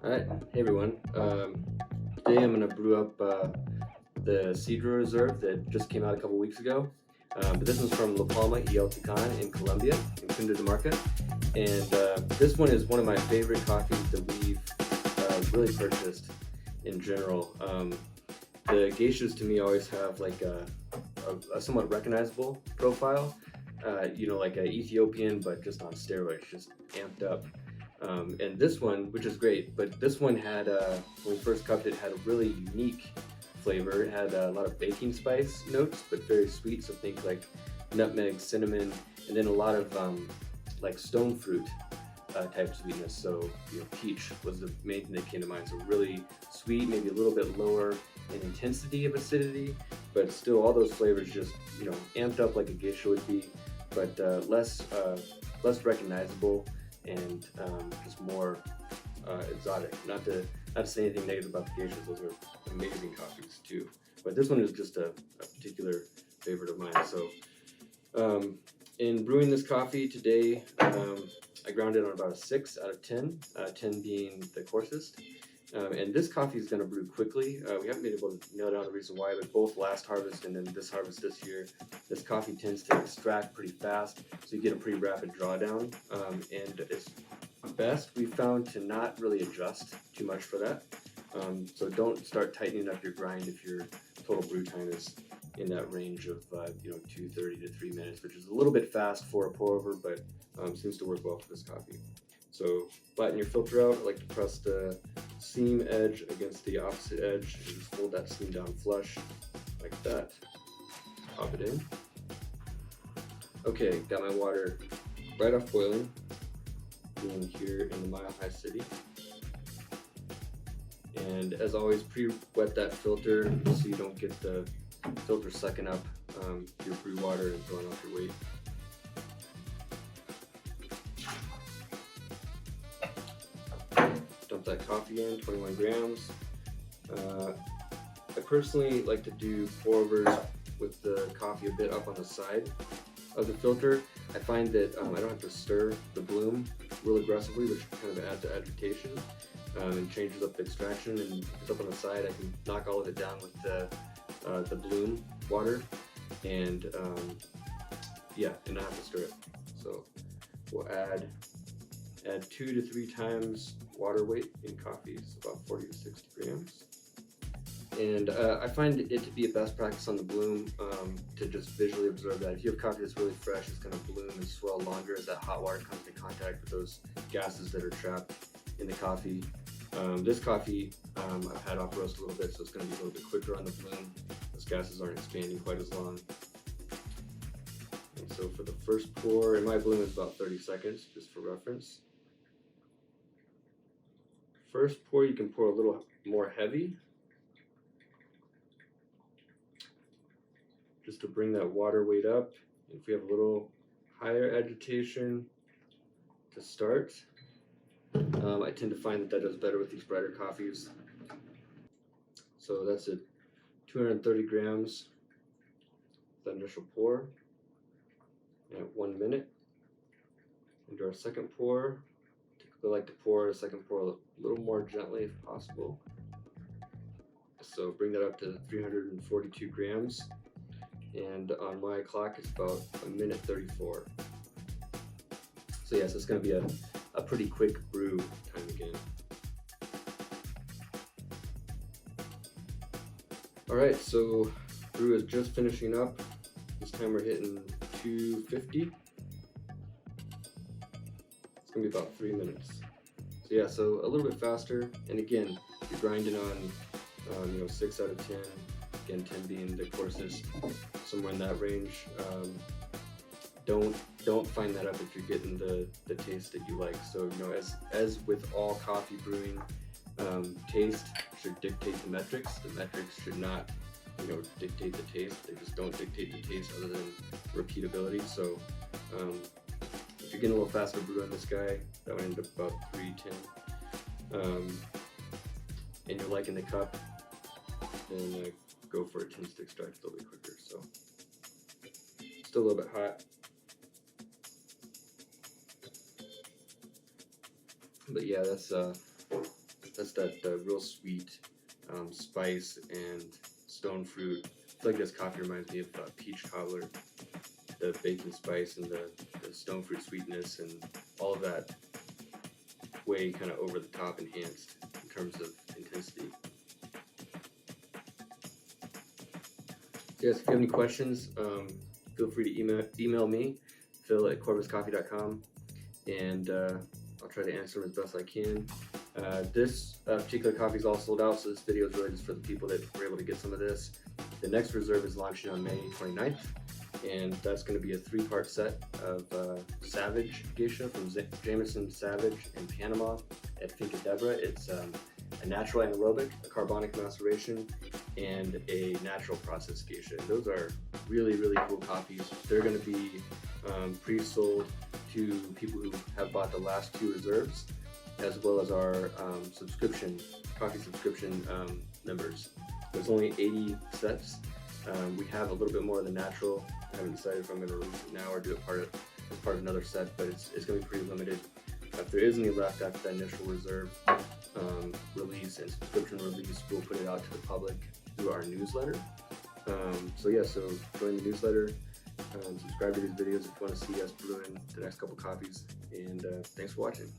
Alright, hey everyone. Today I'm going to brew up the Sidra Reserve that just came out a couple weeks ago. But this one's from Palma, Tucan in Colombia, in Cundinamarca. And this one is one of my favorite coffees that we've really purchased in general. The geishas to me always have like a somewhat recognizable profile. Like an Ethiopian, but just on steroids, just amped up. And this one, which is great, but this one had, when we first cupped it, had a really unique flavor. It had a lot of baking spice notes, but very sweet, so think like nutmeg, cinnamon, and then a lot of like stone fruit type sweetness. So peach was the main thing that came to mind. So really sweet, maybe a little bit lower in intensity of acidity, but still all those flavors just amped up like a geisha would be, but less recognizable and just more exotic. Not to say anything negative about the geishas; those are amazing coffees too. But this one is just a particular favorite of mine. So in brewing this coffee today, I ground it on about a 6 out of 10, 10 being the coarsest. And this coffee is going to brew quickly. We haven't been able to nail down the reason why, but both last harvest and then this harvest this year, this coffee tends to extract pretty fast, so you get a pretty rapid drawdown. And it's best we found to not really adjust too much for that. So don't start tightening up your grind if your total brew time is in that range of 2:30 to 3 minutes, which is a little bit fast for a pour over, but seems to work well for this coffee. So flatten your filter out. I like to press the seam edge against the opposite edge and just fold that seam down flush like that. Pop it in. Okay, got my water right off boiling, being here in the Mile High City. And as always, pre-wet that filter so you don't get the filter sucking up your brew water and throwing off your weight. Dump that coffee in, 21 grams. I personally like to do pour-overs with the coffee a bit up on the side of the filter. I find that I don't have to stir the bloom real aggressively, which kind of adds to agitation and changes up the extraction. And if it's up on the side, I can knock all of it down with the bloom water and and not have to stir it. So we'll add 2 to 3 times water weight in coffee, so about 40 to 60 grams. And I find it to be a best practice on the bloom to just visually observe that. If you have coffee that's really fresh, it's going to bloom and swell longer as that hot water comes into contact with those gases that are trapped in the coffee. This coffee I've had off roast a little bit, so it's going to be a little bit quicker on the bloom. Those gases aren't expanding quite as long. And so for the first pour, and my bloom is about 30 seconds, just for reference. First pour, you can pour a little more heavy, just to bring that water weight up. If we have a little higher agitation to start, I tend to find that does better with these brighter coffees. So that's at 230 grams, the initial pour, at 1 minute. Into our second pour. I like to pour a second pour a little more gently if possible. So bring that up to 342 grams. And on my clock, it's about 1:34. So yes, it's going to be a pretty quick brew time again. All right, so brew is just finishing up. This time we're hitting 250. It's going to be about 3 minutes. So yeah, so a little bit faster. And again, you're grinding on 6 out of 10. Again, 10 being the coarsest, somewhere in that range. Don't find that up if you're getting the taste that you like. So as with all coffee brewing, taste should dictate the metrics. The metrics should not dictate the taste. They just don't dictate the taste other than repeatability. So if you're getting a little faster brew on this guy, that would end up about 310. And you're liking the cup, then go for it. Tends to extract a little bit quicker. So still a little bit hot. But yeah, that's That's that real sweet spice and stone fruit. I feel like this coffee reminds me of peach cobbler. The baking spice and the stone fruit sweetness and all of that way kind of over the top enhanced in terms of intensity. So yes, if you have any questions, feel free to email me, phil@corvuscoffee.com, and I'll try to answer them as best I can. This particular coffee is all sold out, so this video is really just for the people that were able to get some of this. The next reserve is launching on May 29th, and that's going to be a 3-part set of Savage Geisha from Jameson Savage in Panama at Finca Debra. It's a natural anaerobic, a carbonic maceration, and a natural process geisha. Those are really, really cool coffees. They're going to be pre-sold to people who have bought the last 2 reserves, as well as our coffee subscription members. There's only 80 sets. We have a little bit more of the natural. I haven't decided if I'm going to release it now or do it as part of another set, but it's going to be pretty limited. If there is any left after that initial reserve release and subscription release, we'll put it out to the public through our newsletter. So join the newsletter, subscribe to these videos if you want to see us brewing the next couple coffees, and thanks for watching.